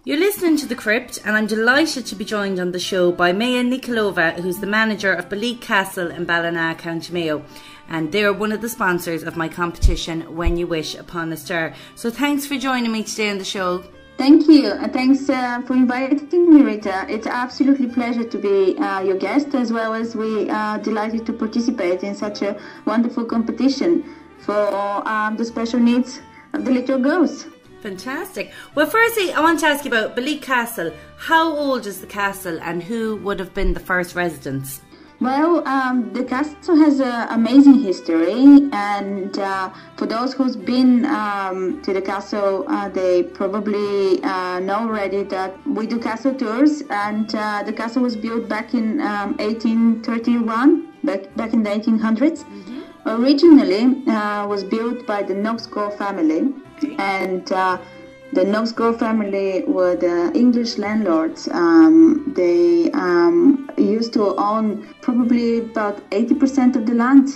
You're listening to The Crypt, and I'm delighted to be joined on the show by Mayo who's the manager of Belleek Castle in Ballina, County Mayo. And they're one of the sponsors of my competition, When You Wish Upon a Star. So thanks for joining me today on the show. Thank you. Thanks for inviting me, Rita. It's absolutely a pleasure to be your guest, as well as we are delighted to participate in such a wonderful competition for the special needs of the little girls. Fantastic. Well, firstly, I want to ask you about Belleek Castle. How old is the castle and who would have been the first residents? Well, the castle has an amazing history, and for those who's been to the castle, they probably know already that we do castle tours, and the castle was built back in 1831, back in the 1800s. Mm-hmm. Originally was built by the Knox-Gore family, and the Knox-Gore family were the English landlords. They used to own probably about 80% of the land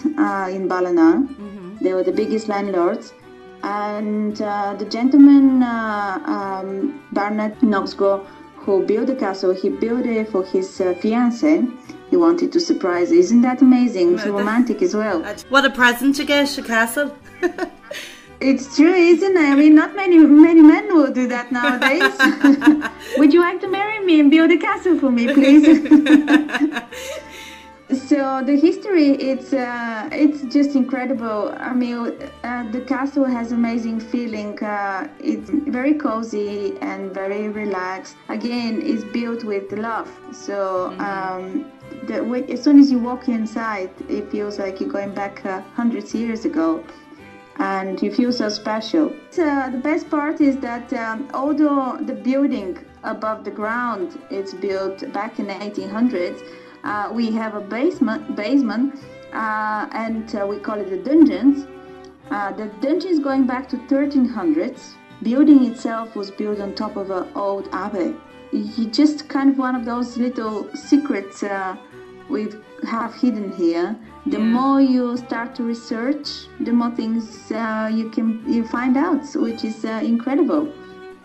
in Ballina. Mm-hmm. They were the biggest landlords. And the gentleman, Barnett Knox-Gore, who built the castle, he built it for his fiancée. He wanted to surprise her. Isn't that amazing? So romantic as well. What a present to get, a castle. It's true, isn't it? I mean, not many men will do that nowadays. Would you like to marry me and build a castle for me, please? So the history, it's just incredible. I mean, the castle has amazing feeling. It's very cozy and very relaxed. Again, it's built with love. So as soon as you walk inside, it feels like you're going back hundreds of years ago. And you feel so special. The best part is that although the building above the ground is built back in the 1800s, we have a basement, and we call it the dungeons. The dungeons going back to 1300s. Building itself was built on top of an old abbey. It's just kind of one of those little secrets we have hidden here. The more you start to research, the more things you find out, which is incredible.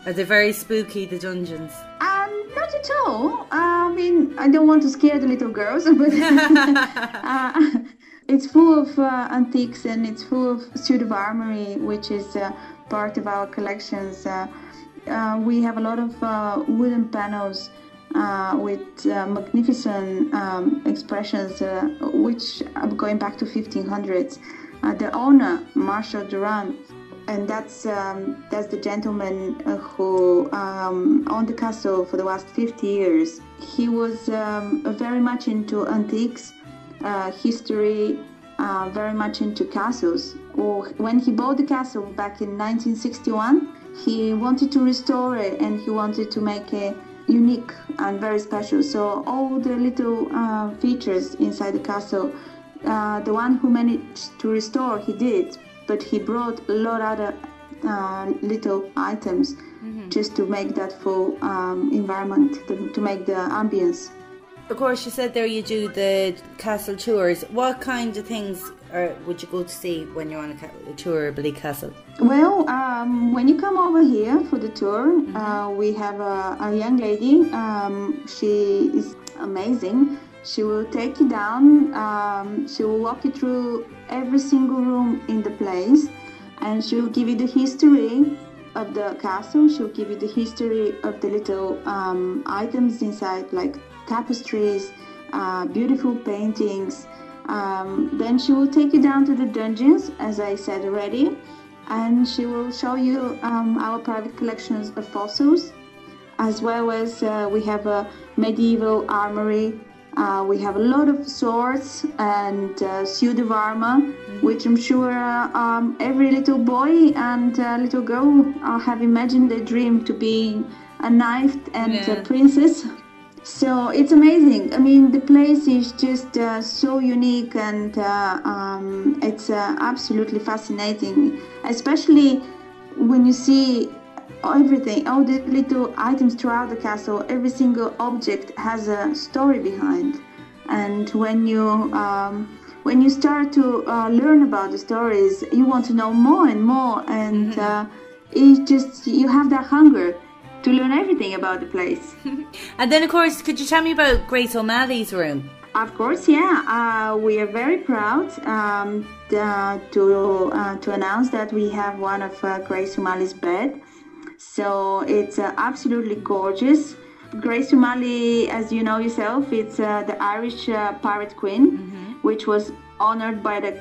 Are they very spooky, the dungeons? Not at all. I mean, I don't want to scare the little girls, but it's full of antiques, and it's full of suit of armory, which is part of our collections. We have a lot of wooden panels with magnificent expressions, which are going back to 1500s. The owner, Marshal Durand, and that's the gentleman who owned the castle for the last 50 years. He was very much into antiques, history, very much into castles. When he bought the castle back in 1961, he wanted to restore it, and he wanted to make it unique and very special. So all the little features inside the castle, the one who managed to restore, he did, but he brought a lot of other little items just to make that full environment, to make the ambience. Of course, you said there you do the castle tours. What kind of things would you go to see when you're on a tour of Belleek Castle? Well, when you come over here for the tour, we have a young lady. She is amazing. She will take you down. She will walk you through every single room in the place, and she will give you the history of the castle. She'll give you the history of the little items inside, like tapestries, beautiful paintings. Then she will take you down to the dungeons, as I said already, and she will show you our private collections of fossils, as well as we have a medieval armory. We have a lot of swords and suit of armor, which I'm sure every little boy and little girl have imagined their dream to be a knight and a princess. So it's amazing. I mean, the place is just so unique, and it's absolutely fascinating, especially when you see everything, all the little items throughout the castle. Every single object has a story behind, and when you start to learn about the stories, you want to know more and more, and it's just, you have that hunger to learn everything about the place. And then, of course, could you tell me about Grace O'Malley's room? Of course, yeah. We are very proud to announce that we have one of Grace O'Malley's bed. So it's absolutely gorgeous. Grace O'Malley, as you know yourself, it's the Irish pirate queen, which was honored by the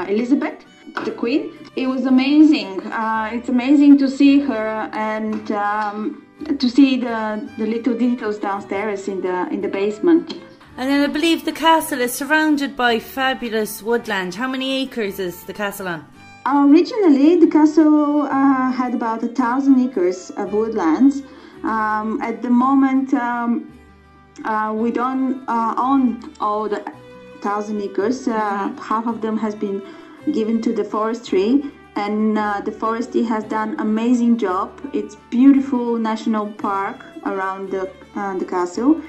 Elizabeth, the queen. It was amazing. It's amazing to see her and to see the little details downstairs in the basement. And then I believe the castle is surrounded by fabulous woodland. How many acres is the castle on? Originally, the castle had about 1,000 acres of woodlands. At the moment, we don't own all the 1,000 acres. Half of them has been given to the forestry, and the forestry has done amazing job. It's beautiful national park around the castle,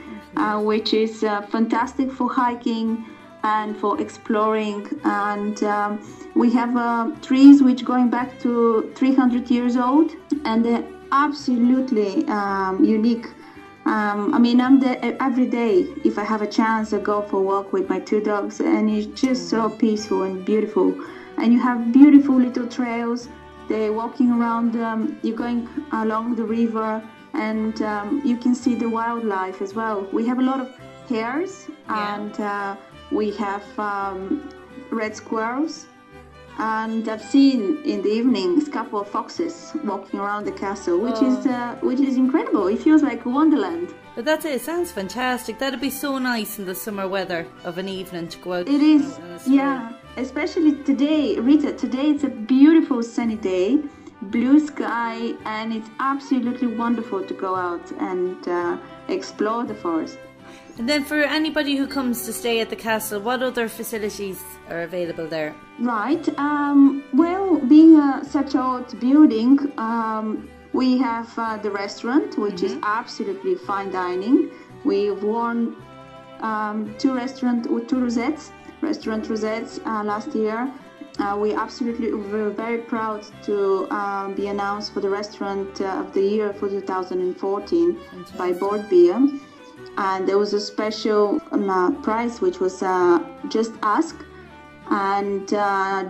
which is fantastic for hiking and for exploring. And we have trees which going back to 300 years old, and they're absolutely unique. I mean, I'm there every day. If I have a chance, I go for a walk with my 2 dogs, and it's just so peaceful and beautiful. And you have beautiful little trails. They're walking around. You're going along the river, and you can see the wildlife as well. We have a lot of hares, and we have red squirrels. And I've seen in the evenings a couple of foxes walking around the castle, which is incredible. It feels like a wonderland. But that's it. It sounds fantastic. That'd be so nice in the summer weather of an evening to go out. It is, yeah. Especially today, Rita. Today it's a beautiful sunny day, blue sky, and it's absolutely wonderful to go out and explore the forest. And then for anybody who comes to stay at the castle, what other facilities are available there? Right. Well, being such an old building, we have the restaurant, which is absolutely fine dining. We've won 2 restaurant rosettes last year. We absolutely were very proud to be announced for the restaurant of the year for 2014 by Board Beer. And there was a special prize, which was Just Ask. And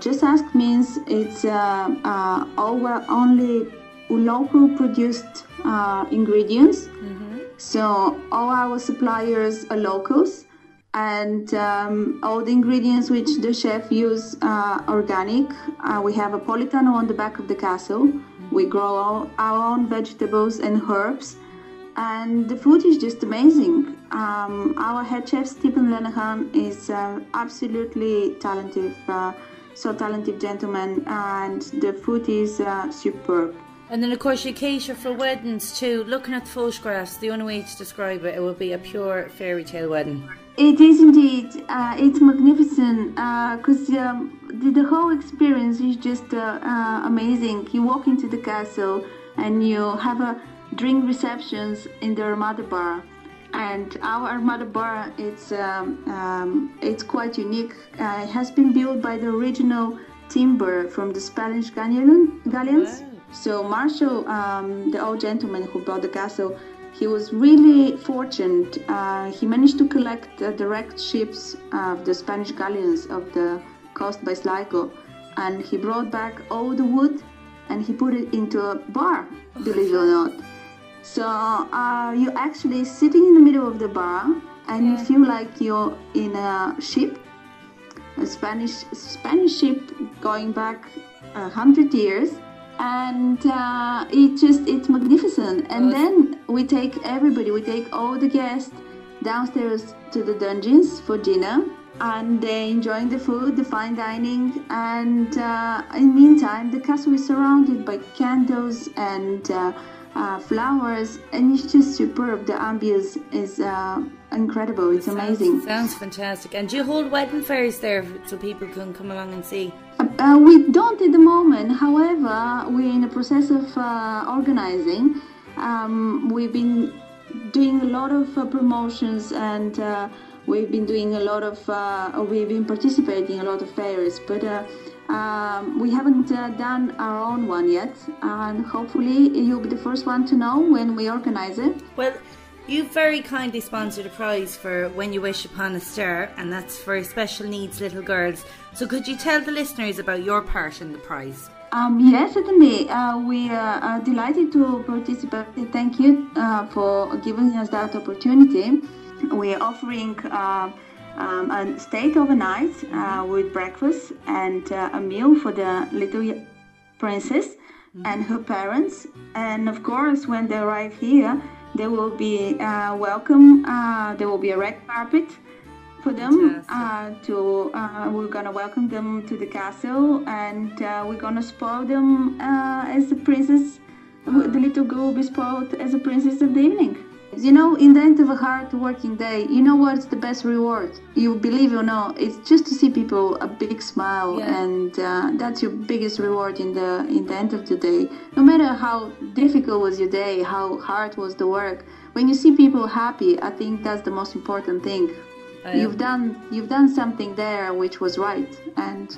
Just Ask means it's only local produced ingredients. So all our suppliers are locals, and all the ingredients which the chef use are organic. We have a polytunnel on the back of the castle. We grow our own vegetables and herbs. And the food is just amazing. Our head chef, Stephen Lenehan, is absolutely talented, so talented gentleman, and the food is superb. And then, of course, you cater for weddings too. Looking at the photographs, the only way to describe it, it would be a pure fairy tale wedding. It is indeed. It's magnificent because the whole experience is just amazing. You walk into the castle and you have a drink receptions in the Armada bar, and our Armada bar it's quite unique. It has been built by the original timber from the Spanish galleons. Wow. So Marshall, the old gentleman who bought the castle, he was really fortunate. He managed to collect direct ships of the Spanish galleons of the coast by Sligo, and he brought back all the wood and he put it into a bar, believe it or not. So you're actually sitting in the middle of the bar, and you feel like you're in a ship, a Spanish ship going back 100 years, and it's magnificent. And then we take all the guests downstairs to the dungeons for dinner, and they're enjoying the food, the fine dining, and in the meantime the castle is surrounded by candles and flowers, and it's just superb. The ambience is incredible. It's amazing. Sounds fantastic. And do you hold wedding fairs there so people can come along and see? We don't at the moment. However, we're in the process of organizing. We've been doing a lot of promotions, and we've been doing a lot of we've been participating in a lot of fairs, but We haven't done our own one yet, and hopefully you'll be the first one to know when we organize it. Well, you've very kindly sponsored a prize for When You Wish Upon a Star, and that's for special needs little girls. So could you tell the listeners about your part in the prize? Yes, certainly. We are delighted to participate. Thank you for giving us that opportunity. We are offering a stay overnight with breakfast and a meal for the little princess and her parents. And of course, when they arrive here, they will be welcome. There will be a red carpet for them. We're gonna welcome them to the castle, and we're gonna spoil them as a princess. The little girl will be spoiled as a princess of the evening. You know, in the end of a hard working day, you know what's the best reward? You believe it or not, it's just to see people a big smile, and that's your biggest reward in the end of the day. No matter how difficult was your day, how hard was the work, when you see people happy, I think that's the most important thing. You've done something there which was right, and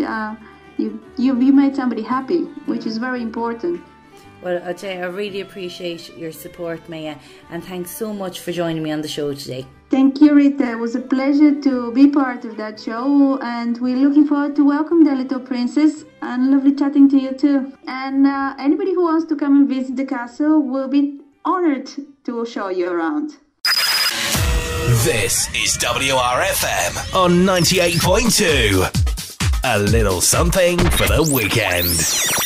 you made somebody happy, which is very important. Well, Ajay, I really appreciate your support, Maya, and thanks so much for joining me on the show today. Thank you, Rita. It was a pleasure to be part of that show, and we're looking forward to welcome the little princess, and lovely chatting to you too. And anybody who wants to come and visit the castle will be honored to show you around. This is WRFM on 98.2. A little something for the weekend.